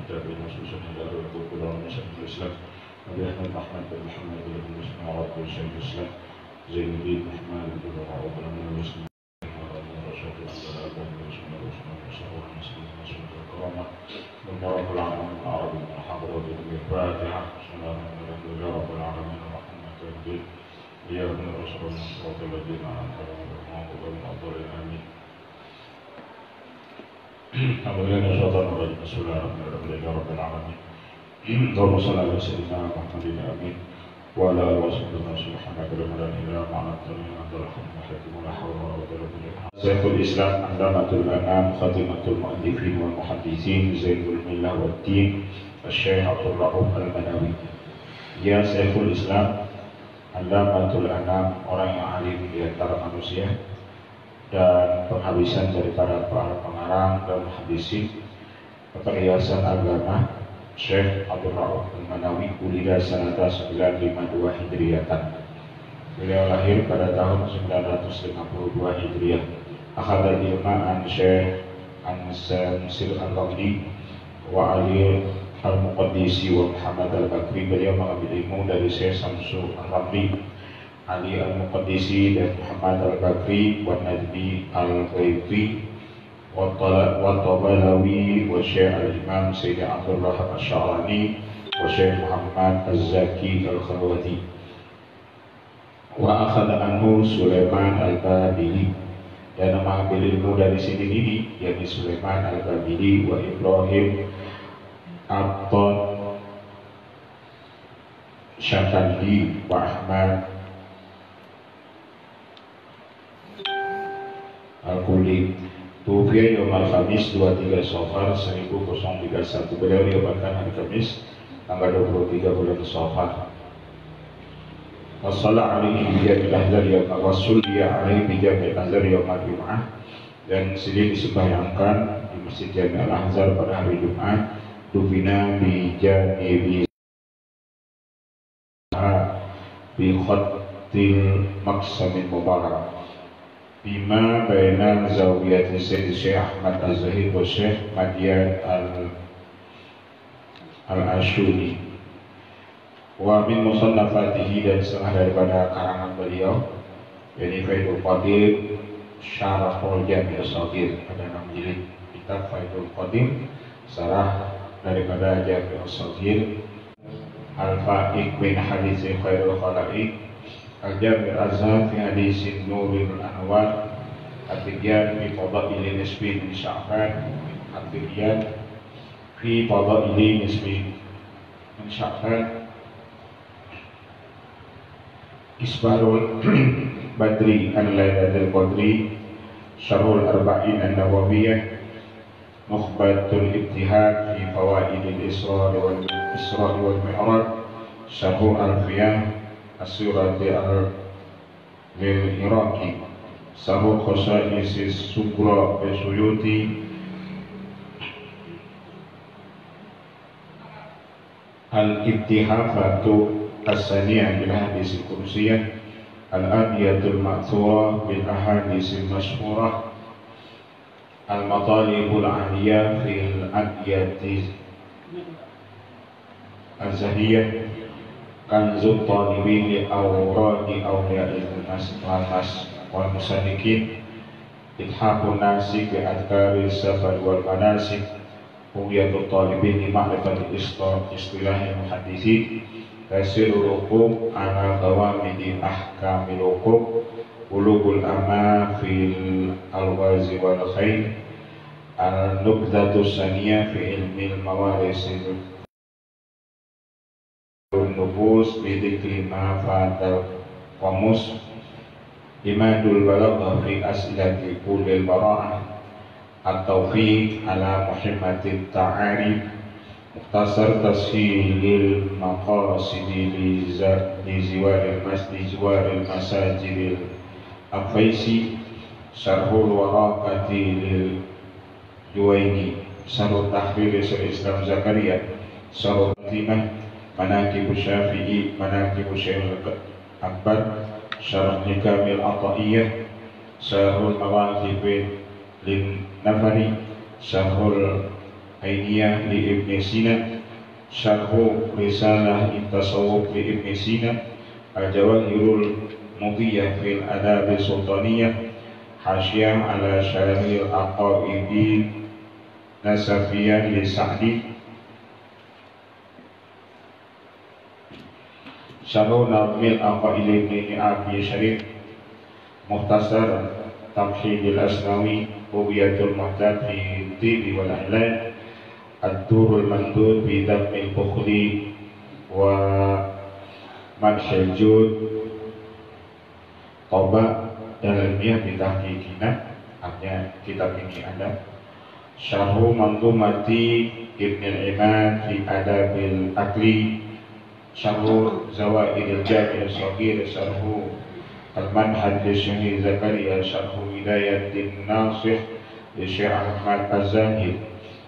كتابه نصوصا إلى ركوب العلم شيخ الإسلام أبي أحمد أحمد بن محمد بن مسلم عرب شيخ الإسلام زين الدين محمد بن عوض بن مسلم رشاد الأنبياء بن مسلم وعثمان وصحبه المسلمين مسلم الكرامة وبارك العالمين العربي من حضرة الفاتحة بسم الله الرحمن الرحيم يا رب العالمين الرحمن الرحيم يا ابن الرسول المصطفى الذين أنعمت عليهم غير المغضوب آمين. Alhamdulillah syaitan rajim bismillahirrahmanirrahim ya rabbil alamin. Allahumma shalli ala sayyidina Muhammadin amin wa ala alihi wa sahbihi subhanaka la ilaha illa anta antal hakim la hawla wa la quwwata illa billah. Syekhul Islam Allamatul Anam Khatimatul Mu'allifin wal Muhaddisin Zainul Millah wad Din Syekh Abdul Rauf Al-Manawi. Ya Syekhul Islam Allamatul Anam, orang yang alim di antara manusia dan penghabisan daripada para pengarang dan muhaddisin perhiasan agama Syekh Abdul Rauf Al-Manawi ulida sanata 952 Hijriyatan. Beliau lahir pada tahun 952 Hijriyah. Akhadal ilma an Syekh An-Samsil Al-Baghdadi wa Ali Al-Muqaddisi wa Muhammad Al-Bakri. Beliau mengambil ilmu dari Syekh Samsul Al-Baghdadi, Ali Al-Muqaddisi dan Muhammad Al-Bakri wa Nadbi Al-Ghaiti wa Tabalawi wa Syekh Al-Imam Sayyid Abdul Rahab Al-Sya'rani wa Syekh Muhammad Al-Zaki Al-Khalwati wa akhada anhu Sulaiman Al-Babili, dan mengambil ilmu dari sini ini yakni Sulaiman Al-Babili wa Ibrahim Abton Syafandi wa Ahmad Al-Quli. Tufiya Yawmal Khamis 23 Safar 1031. Beliau diobatkan hari Kamis tanggal 23 bulan Safar. Wassala alaihi bijamil ahzar yawmal rasul dia alaihi bijamil ahzar yawmal Jum'ah, dan sini disembahyangkan di Masjid Jami' Al-Ahzar pada hari Jumat. Dufina bijanibi bi khattil maqsamin mubarak bima baina zawiyati Sayyid Syekh Ahmad Az-Zahid wa Syekh Madian Al-Ashuni wa min musannafatihi, dan setengah daripada karangan beliau yakni Faidul Qadir Syarahul Jami' As-Saghir, ada 6 jilid kitab Faidul Qadir syarah daripada Jami' As-Saghir, Al-Fa'iq bin Hadis Khairul Khalaiq, Al-Jami' Al-Azhar fi Hadisin Nurul Anwar, At-Tibyan fi Fadaili Nisbi min Sya'ban, At-Tibyan fi Fadaili Nisbi min Sya'ban, Isbarul Badri Al-Lailatul Qadri, Syarhul Arba'in An-Nawawiyah, Mukhbatul Ibtihad fi Fawaidil Isra wal Mi'raj, Syarhul Alfiyah As-Surati Al-Iraqi, Syarhul Khasaisis Sugra Suyuti, Al-Ibtihafatu As-Saniyah bil Hadis Al-Qudsiyah, Al-Adiyatul Ma'thura bil Ahadis Al-Mashhurah, Al-Matalibul Aliyah fil Adiyati Az-Zahiyah, Kanzul Talibin li Awradi Awliya'il Nas wal Musanikin, Ithafun Nasik bi Adkari Safar wal Manasik, Huwiyatul Talibin li Ma'rifatil Istilahil Muhaddithin, Tasirul Hukum ala Qawamidi Ahkamil Hukum, Ulugul Amma fil Al-Wazi wal Khair, Al-Nubdatus Saniyah fi Ilmil Mawarisil Nufus bidikri ma fatal Qamus, Imadul Balagha fi As'ilati Kulil Bara'ah, At-Tawfiq ala Muhimmatit Ta'arif, Mukhtasar Tashilil Maqasidi li Ziwaril Masajidil Al-Faisi, Syarhul Waraqati lil Juwaini, Syarhul Tahrir Islam Zakaria, Syarhul Timah, Manaqib Syafi'i, Manaqib Syekh Akbar, Syarh Nikamil Ata'iyah, Syarhul Mawaqib lin Nafari, Syarhul Ainiyah li Ibn Sina, Syarhu Risalah Tasawuf li Ibn Sina, Al-Jawahirul Mudiyah fil Adab Sultaniyah, Hasyah ala Syaril Aqaidi Nasafiyah li Sa'di, Syarhu Nazmil Aqaili Ibn Abi Syarif, Mukhtasar Tamhidil Asnawi, Huwiyatul Muhtad fi Tibi wal Ihlan, Ad-Durul Mandud bi Dhammil Bukhli wa Madhil Jud, Toba Dalamiyah bi Tahqiqina, artinya kitab ini ada. Syarhu Manzumati Ibn al-Iman fi Adabil Akli, Syarhu Zawaidil Jami' al-Saghir, Syarhu Al-Manhaj li Syekh Zakaria, Syarhu Wilayatin Nasih li Syekh Ahmad Az-Zahid,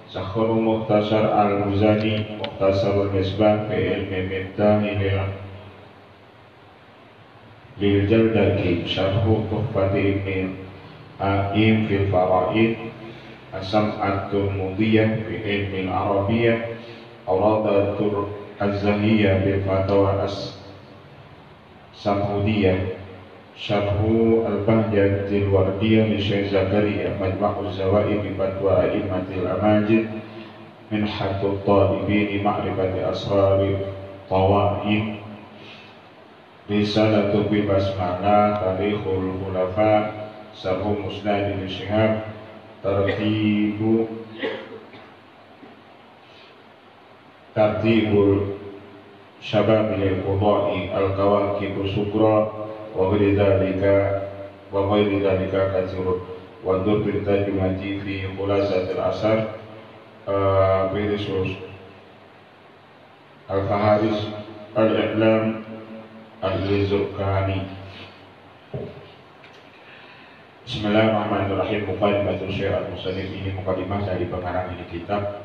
Sakharu Mukhtasar Al-Muzani, Mukhtasar Al-Misbah fi Ilmi Middahi lil Jaldaki, Syarhu Tuhfati Ibn A'im fil Fara'id, As-Sam'atul Mudiyah fi Ilmi Al-Arabiyah, Awradatul Az-Zahiyah bil Fatawa As-Samhudiyah, Syarhu Al-Bahjatil Wardiyah li Syekh Zakaria, Majma'uz Zawaid bi Fatwa A'immatil Amajid, Minhatul Talibin Ma'rifati Asrari Tawaid, Risalatu bi Basmalah, Tarikhul Khulafa, Syarhu Musnad li Syihab, Tartibul Syabab lil Qudai, Al-Kawakib Sukra, wa ghairi dzalika katsirun, wa dzurbil tajmati fi khulasatil asar, Birisus Al-Faharis Al-I'lam Al-Zurkani. Bismillahirrahmanirrahim. Muqaddimatul Syekh Al-Musannif, ini muqaddimah dari pengarang ini kitab.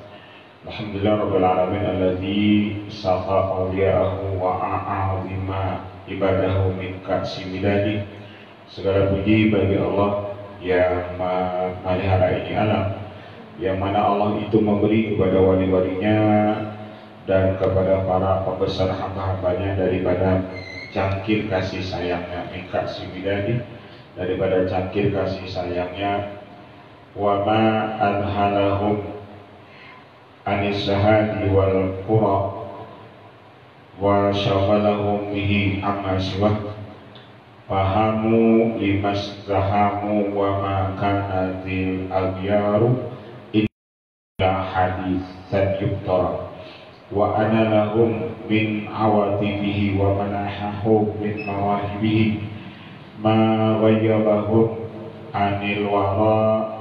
Alhamdulillah Rabbil Alamin alladzi safa awliya'ahu wa a'azima ibadahu min ka'si midadi. Segala puji bagi Allah yang memelihara ini alam, yang mana Allah itu memberi kepada wali-walinya dan kepada para pembesar hamba-hambanya daripada cangkir kasih sayangnya, min ka'si midadi, daripada cangkir kasih sayangnya. Wa ma adhalahum anis sahadi wal qura wa syaghalahum bihi amma siwah, fahamu limastahamu wa ma kanatil aghyaru illa hadithan yuktara, wa ana lahum min awatibihi wa manahahu min mawahibihi ma wayyabahum anil wara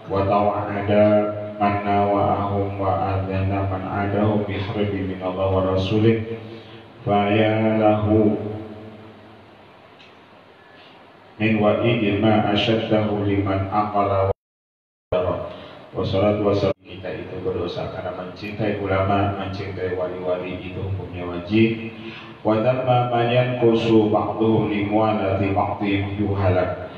wa tawa'ada man nawa'ahum wa adana man adahum biharbi min Allah wa rasulih, faya lahu min wa'idin ma asyaddahu liman aqala wa salatu wassalam. Kita itu berdosa karena mencintai ulama, mencintai wali-wali itu hukumnya wajib. Wa dhamma man yanqusu ba'duhu limualati ba'dihim yuhalak,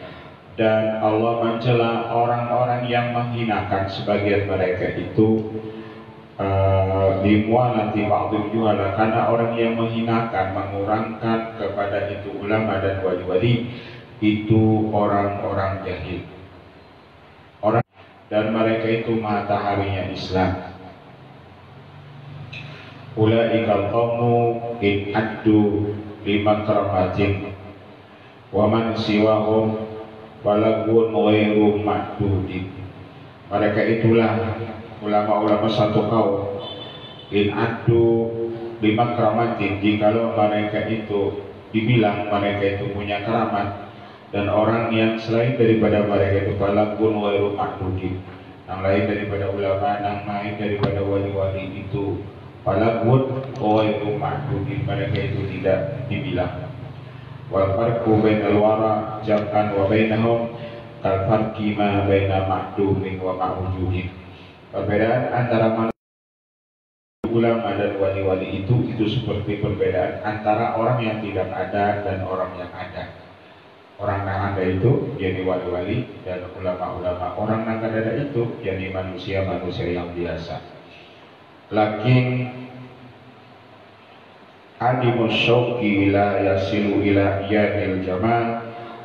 dan Allah mencela orang-orang yang menghinakan sebagian mereka itu limualati ba'dihim yuhalak, karena orang yang menghinakan, mengurangkan kepada itu ulama dan wali-wali itu orang-orang jahil, dan mereka itu mataharinya Islam. Ulaikal qawmu in addu limakramatin wa man siwahum walagun ghairu ma'dudin. Mereka itulah ulama-ulama satu kaum, in addu limakramatin, jikalau mereka itu dibilang mereka itu punya keramat, dan orang yang selain daripada mereka itu balakun wairu ma'dudin, yang lain daripada ulama, yang lain daripada wali-wali itu balakun wairu ma'dudin, mereka itu tidak dibilang. Wal farqu bainal wara jam'an wa bainahum kal farqi ma baina ma'dumin wa ma'wujudin. Perbedaan antara ulama dan wali-wali itu seperti perbedaan antara orang yang tidak ada dan orang yang ada. Orang yang ada itu jadi wali-wali, dan ulama-ulama. Orang yang ada itu jadi manusia-manusia yang biasa. lakin adimus syauqi la yasilu ila iyadil jamal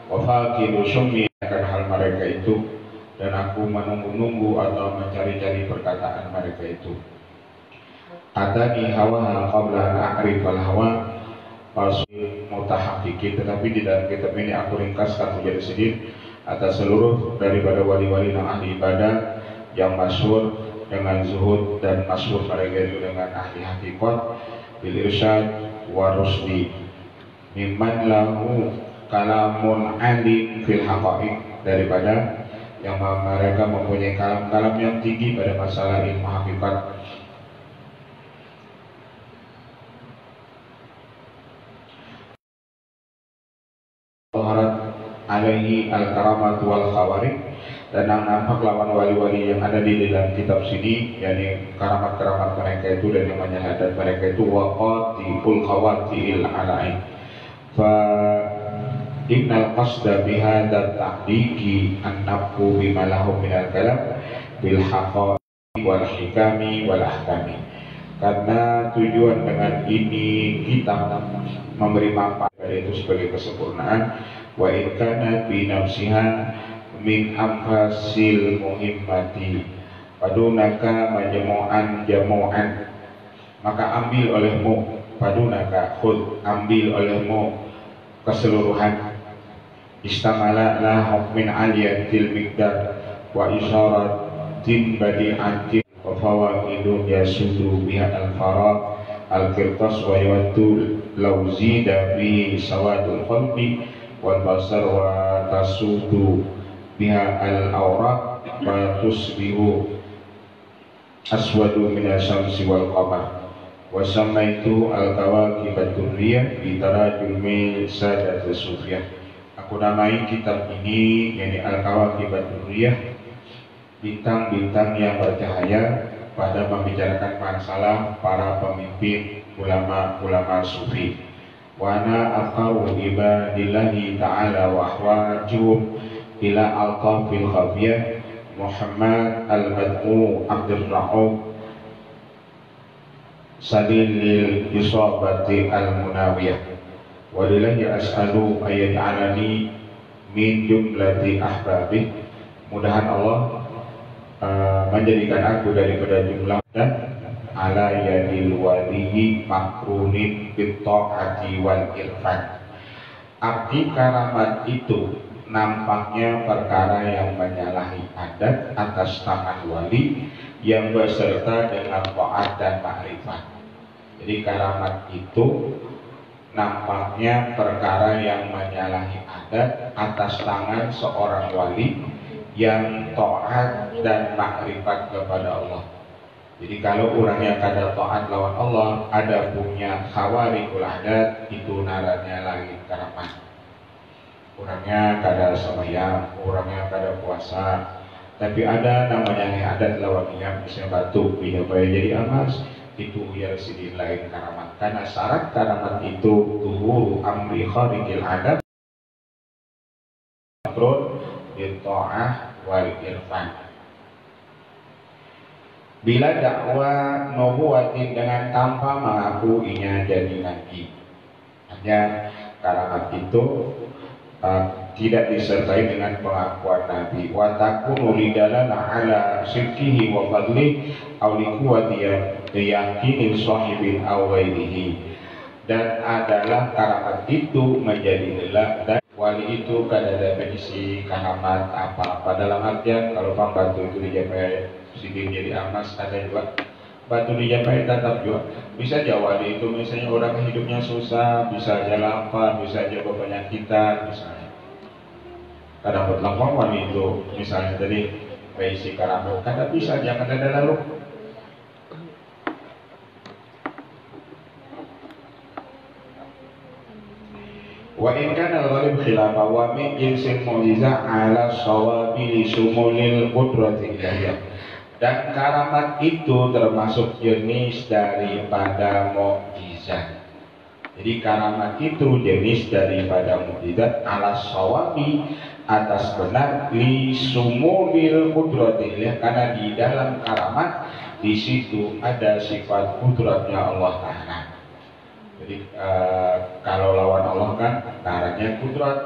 wa faqidu syummi, akan hal mereka itu, dan aku menunggu-nunggu atau mencari-cari perkataan mereka itu. Atani hawa qabla an a'rifal hawa palsu mutahaqqiqin, tetapi di dalam kitab ini aku ringkaskan menjadi sedikit atas seluruh daripada wali-wali yang ahli ibadah yang masyhur dengan zuhud dan masyhur mereka itu dengan ahli hakikat bil irsyad wa rusdi mimman lahu kalamun alim fil haqaiq, daripada yang mereka mempunyai kalam-kalam yang tinggi pada masalah ilmu hakikat. Alaihi al-karamat wal khawarik, dan nampak lawan wali-wali yang ada di dalam kitab sini, yakni karamat-karamat mereka itu dan yang menyahadat mereka itu waqatil khawatil alain. Fa innal qasda bihadza tahqiqi an-nafhu bima lahu min al-kalam bil haqaiqi wal hikami wal ahkami. Karena tujuan dengan ini kita memberi manfaat itu sebagai kesempurnaan, wa in kana bi nafsiha min anfasil muhimmati padunaka majmu'an jamu'an, maka ambil olehmu, padunaka khud, ambil olehmu keseluruhan, istamala la hukmin aliyatil miqdar wa isyaratin badi'atin wa fawaidun yasudu biha al-farad al-qirtas wa yawaddu law zida bihi sawadul qalbi wal basar wa tasudu biha al-awraq wa tusbihu aswadu min asyamsi wal qamar wa samaitu al-kawakib ad-durriyah bi tarajumi sadat as-sufiyah. Aku namai kitab ini yakni al-kawakib ad-durriyah, bintang-bintang yang bercahaya, pada membicarakan masalah para pemimpin ulama-ulama sufi. Wa ana aqaru ibadillahi ta'ala wa ahwajuhum ila alqafil khafiyah Muhammad al-Bad'u Abdul Ra'ub Salilil Isabati al-Munawiyah. Walillahi as'alu ayyaj'alani min jumlati ahbabih. Mudahan Allah menjadikan aku daripada jumlah dan ala yadil waliyi makrunin bitta'ati wal irfan. Arti karamat itu nampaknya perkara yang menyalahi adat atas tangan wali yang beserta dengan taat dan makrifat. Jadi karamat itu nampaknya perkara yang menyalahi adat atas tangan seorang wali yang taat dan makrifat kepada Allah. Jadi kalau orangnya kada taat lawan Allah, ada punya khawarikul adat, itu naranya lagi karamat. Orangnya kada sembahyang, orangnya kada puasa, tapi ada namanya adat lawan dia, misalnya batuk, dia jadi amas, itu ya sedih lain karamat. Karena syarat karamat itu tuhuru amri kharikil adat, ta'ah wal irfan. Bila dakwah nubuwatin dengan tanpa mengaku inya jadi nabi, hanya karamat itu tidak disertai dengan pengakuan nabi. Wa takunu lidalana ala sidqihi wa fadli aw liquwati yakinil sahibin aw ghairihi, dan adalah karamat itu menjadi gelap dan wali itu kada ada definisi karamat apa dalam artian kalau batu itu dijapai sidin jadi amas, ada juga batu dijapai tetap juga bisa aja wali itu misalnya orang hidupnya susah, bisa aja lapar, bisa aja berpenyakitan misalnya. Kadang berlampau wali itu misalnya tadi definisi karamat kada bisa, jangan ada lalu. Wa in kana al-ghalib khilafa wa min jinsil mu'jizah ala shawabi li sumulil qudrati ilahiyah. Dan karamat itu termasuk jenis daripada mukjizat. Jadi karamat itu jenis daripada mukjizat ala shawabi, atas benar li sumulil qudrati ilahiyah, karena di dalam karamat di situ ada sifat kudratnya Allah Ta'ala. Jadi kalau lawan Allah kan ngarannya kudrat,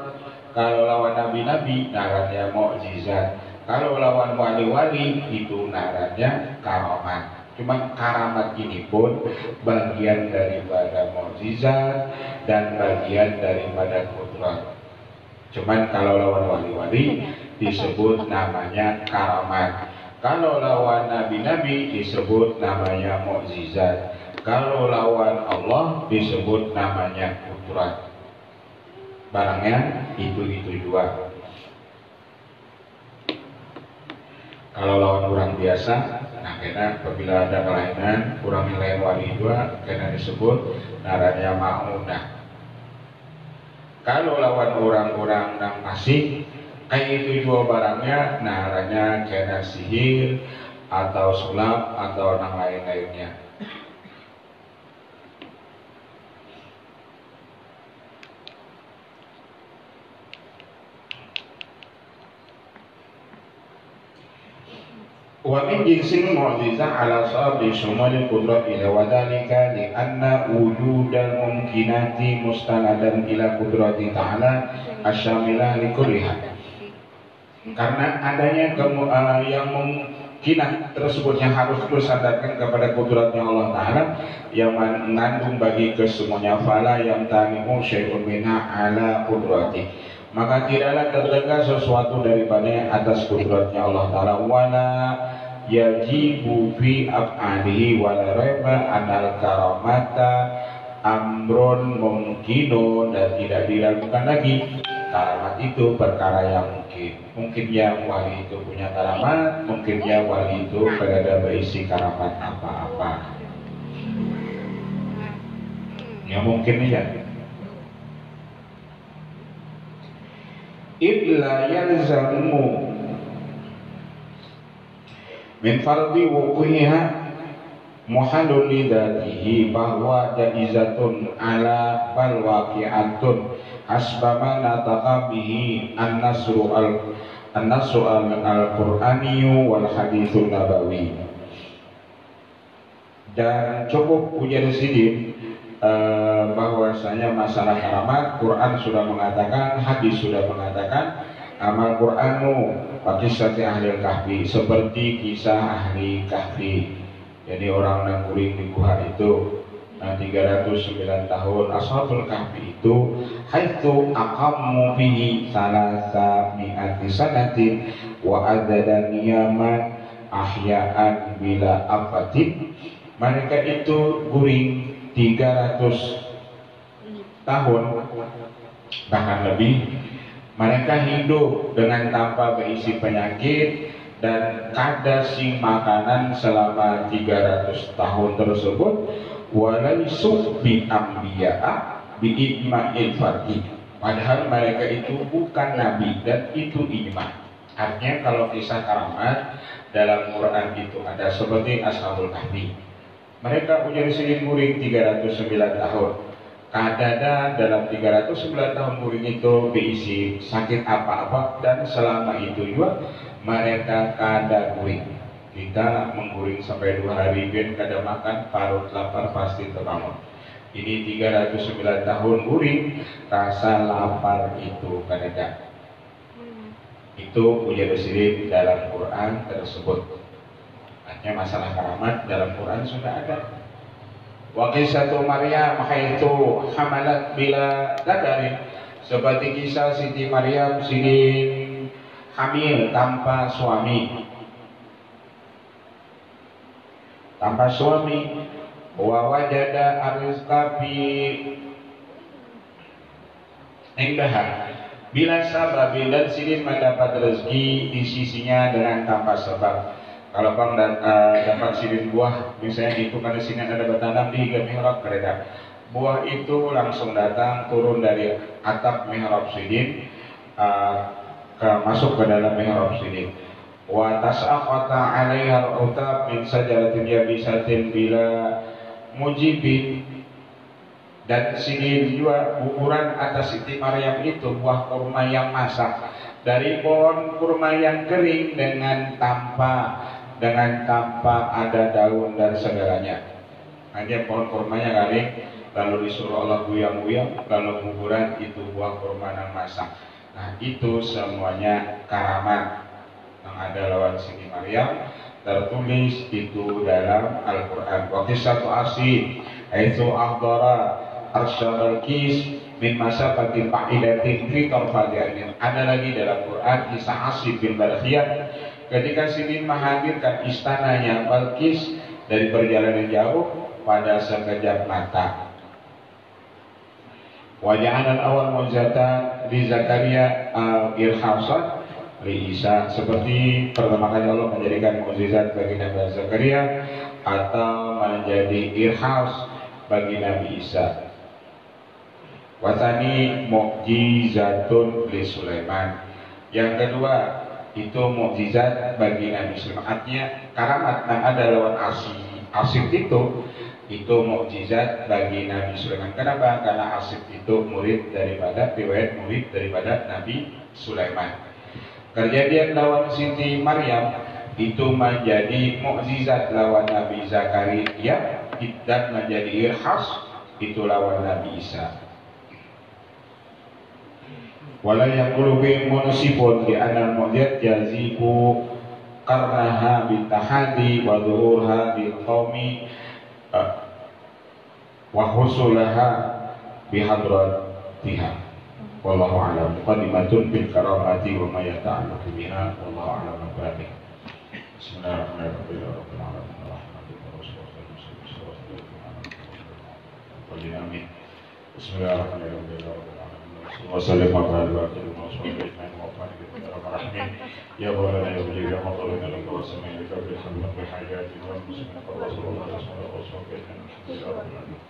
kalau lawan nabi-nabi ngarannya mukjizat, kalau lawan wali-wali itu ngarannya karamat. Cuma karamat ini pun bagian daripada mukjizat dan bagian daripada kudrat. Cuman kalau lawan wali-wali disebut namanya karamat. Kalau lawan nabi-nabi disebut namanya mukjizat. Kalau lawan Allah disebut namanya kudrat. Barangnya itu dua. Kalau lawan orang biasa, nah kena apabila ada kelainan, kurang lain wali dua, kena disebut naranya ma'unah. Kalau lawan orang-orang yang masih kayak itu dua barangnya, naranya kena sihir atau sulap atau yang lain-lainnya. Wa min jinsil mu'jizah ala sabri shumali qudrat ila wadhalika li'anna wujudal mumkinati mustanadan ila qudrati ta'ala asyamilah likulliha. Karena adanya yang mungkinat tersebut yang harus disandarkan kepada kudratnya Allah Ta'ala yang mengandung bagi kesemuanya, fala yang tanimu syai'un minha ala qudrati, maka tidaklah terdengar sesuatu daripada atas kudratnya Allah Ta'ala. Wala yajibu fi af'alihi wala raiba anal karamata amrun mungkinun, dan tidak diragukan lagi karamat itu perkara yang mungkin. Mungkinnya wali itu punya karamat, mungkinnya wali itu berada berisi karamat apa-apa. Ya mungkin ya. Illa yalzamu min fardi wukuhiha muhalul lidatihi bahwa jaizatun ala bal waqi'atun asbama nataka bihi an-nasru al-qur'aniyu wal hadithun nabawi. Dan cukup ujian sedikit bahwasanya masalah karamat, Quran sudah mengatakan, hadis sudah mengatakan, amal Qur'anu pakisati ahli kahfi, seperti kisah ahli kahfi. Jadi orang yang guring di gua itu 309 tahun ashabul kahfi itu haitsu aqammu fihi salasa mi'ati sanatin wa adzada niyaman ahya'an bila afatin. Mereka itu guring 300 tahun bahkan lebih. Mereka hidup dengan tanpa berisi penyakit dan kada sing makanan selama 300 tahun tersebut. Walaisu bi ambiya'a bi ijma'il fardhi, padahal mereka itu bukan nabi dan itu ijma'. Artinya kalau kisah karamat dalam Quran itu ada seperti ashabul kahfi. Mereka punya sering guring 309 tahun. Kadada dalam 309 tahun guring itu berisi sakit apa-apa, dan selama itu juga mereka kada guring. Kita mengguring sampai 2 hari ben kada makan, parut lapar pasti terbangun. Ini 309 tahun guring, rasa lapar itu kada. Itu ujian sendiri dalam Quran tersebut. Artinya masalah karamat dalam Quran sudah ada. Wa qissatu Maryam haitsu hamalat bila dadarin, seperti kisah Siti Maryam sidin hamil tanpa suami. Tanpa suami, wa wajada arizqa fi indaha bila sabab, dan sidin mendapat rezeki di sisinya dengan tanpa sebab. Kalau bang dapat sidin buah, misalnya itu karena sini ada bertanam di mihrab kereta, buah itu langsung datang turun dari atap mihrab sidin masuk ke dalam mihrab sidin. Wa tas'aqata 'alaiha al-utab min sajaratin yabisatin bila mujibin, dan sini juga ukuran atas Siti Maryam itu buah kurma yang masak dari pohon kurma yang kering dengan tanpa dengan tanpa ada daun dan segalanya. Hanya pohon kurmanya kali, lalu disuruh Allah guyang-guyang, lalu kuburan itu buah kurma yang masak. Nah itu semuanya karamat yang ada lawan Siti Maryam, tertulis itu dalam Al-Quran. Waktu satu asih, itu ahdara arsyadal kis min masafatil fa'idatin fi tarfadi'anin. Ada lagi dalam Quran kisah Asif bin Barkhiyah ketika Siti menghadirkan istananya Balkis dari perjalanan jauh pada sekejap mata. Waja'an awal mujizatan di Zakaria al-Irhasad li Isa, seperti pertama kali Allah menjadikan mukjizat bagi Nabi Zakaria atau menjadi irhas bagi Nabi Isa. Watani mukjizatun li Sulaiman. Yang kedua itu mukjizat bagi Nabi Sulaiman. Artinya karamat yang ada lawan Asif itu mukjizat bagi Nabi Sulaiman. Kenapa? Karena Asif itu murid daripada Nabi Sulaiman. Kejadian lawan Siti Maryam itu menjadi mukjizat lawan Nabi Zakaria dan menjadi irhas itu lawan Nabi Isa. Wala yaqulu bi munsifun di anal mukjizat yazibu qarnaha bitahadi wa dhuhurha bil qaumi wa husulaha bihadratiha. Wallahu a'lam. Muqaddimatun bil karamati wa ma yata'allaqu biha wallahu a'lam bihadih. Bismillahirrahmanirrahim. Bismillahirrahmanirrahim. Ya Maulana ya Wali ya Maulana laka wa sami'ika bi hamdika bi hayatina wa muslimina wa rasulullah sallallahu alaihi wasallam.